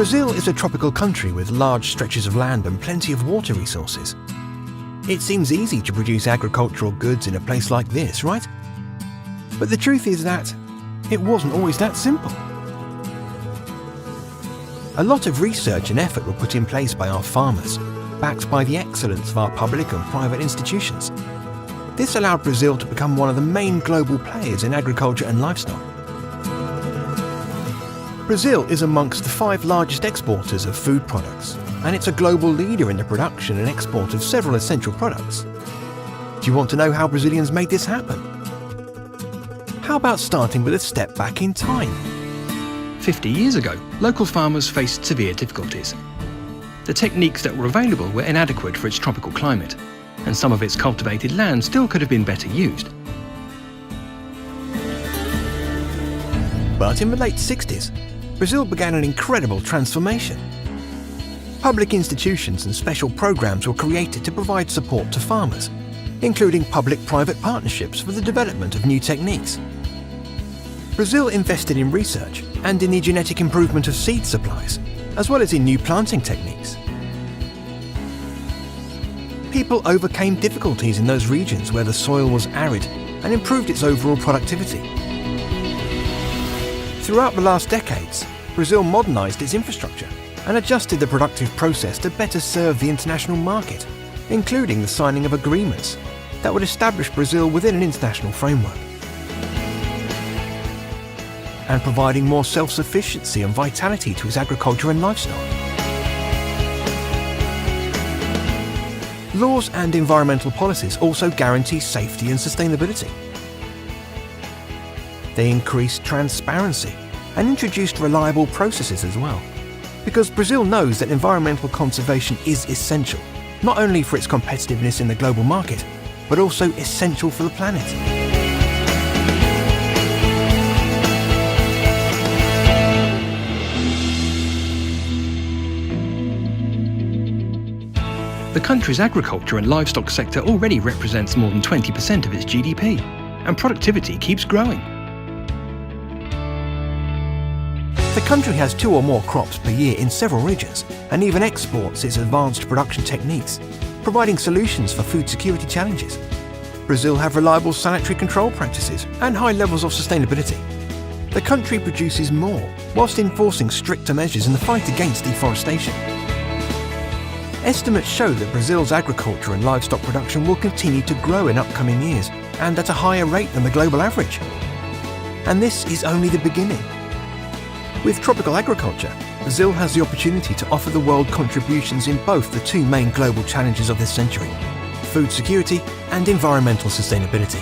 Brazil is a tropical country with large stretches of land and plenty of water resources. It seems easy to produce agricultural goods in a place like this, right? But the truth is that it wasn't always that simple. A lot of research and effort were put in place by our farmers, backed by the excellence of our public and private institutions. This allowed Brazil to become one of the main global players in agriculture and livestock. Brazil is amongst the 5 largest exporters of food products, and it's a global leader in the production and export of several essential products. Do you want to know how Brazilians made this happen? How about starting with a step back in time? 50 years ago, local farmers faced severe difficulties. The techniques that were available were inadequate for its tropical climate, and some of its cultivated land still could have been better used. But in the late 60s, Brazil began an incredible transformation. Public institutions and special programs were created to provide support to farmers, including public-private partnerships for the development of new techniques. Brazil invested in research and in the genetic improvement of seed supplies, as well as in new planting techniques. People overcame difficulties in those regions where the soil was arid and improved its overall productivity. Throughout the last decades, Brazil modernized its infrastructure and adjusted the productive process to better serve the international market, including the signing of agreements that would establish Brazil within an international framework, and providing more self-sufficiency and vitality to its agriculture and livestock. Laws and environmental policies also guarantee safety and sustainability. They increased transparency and introduced reliable processes as well, because Brazil knows that environmental conservation is essential, not only for its competitiveness in the global market, but also essential for the planet. The country's agriculture and livestock sector already represents more than 20% of its GDP, and productivity keeps growing. The country has 2 or more crops per year in several regions, and even exports its advanced production techniques, providing solutions for food security challenges. Brazil have reliable sanitary control practices and high levels of sustainability. The country produces more, whilst enforcing stricter measures in the fight against deforestation. Estimates show that Brazil's agriculture and livestock production will continue to grow in upcoming years, and at a higher rate than the global average. And this is only the beginning. With tropical agriculture, Brazil has the opportunity to offer the world contributions in both the 2 main global challenges of this century: food security and environmental sustainability.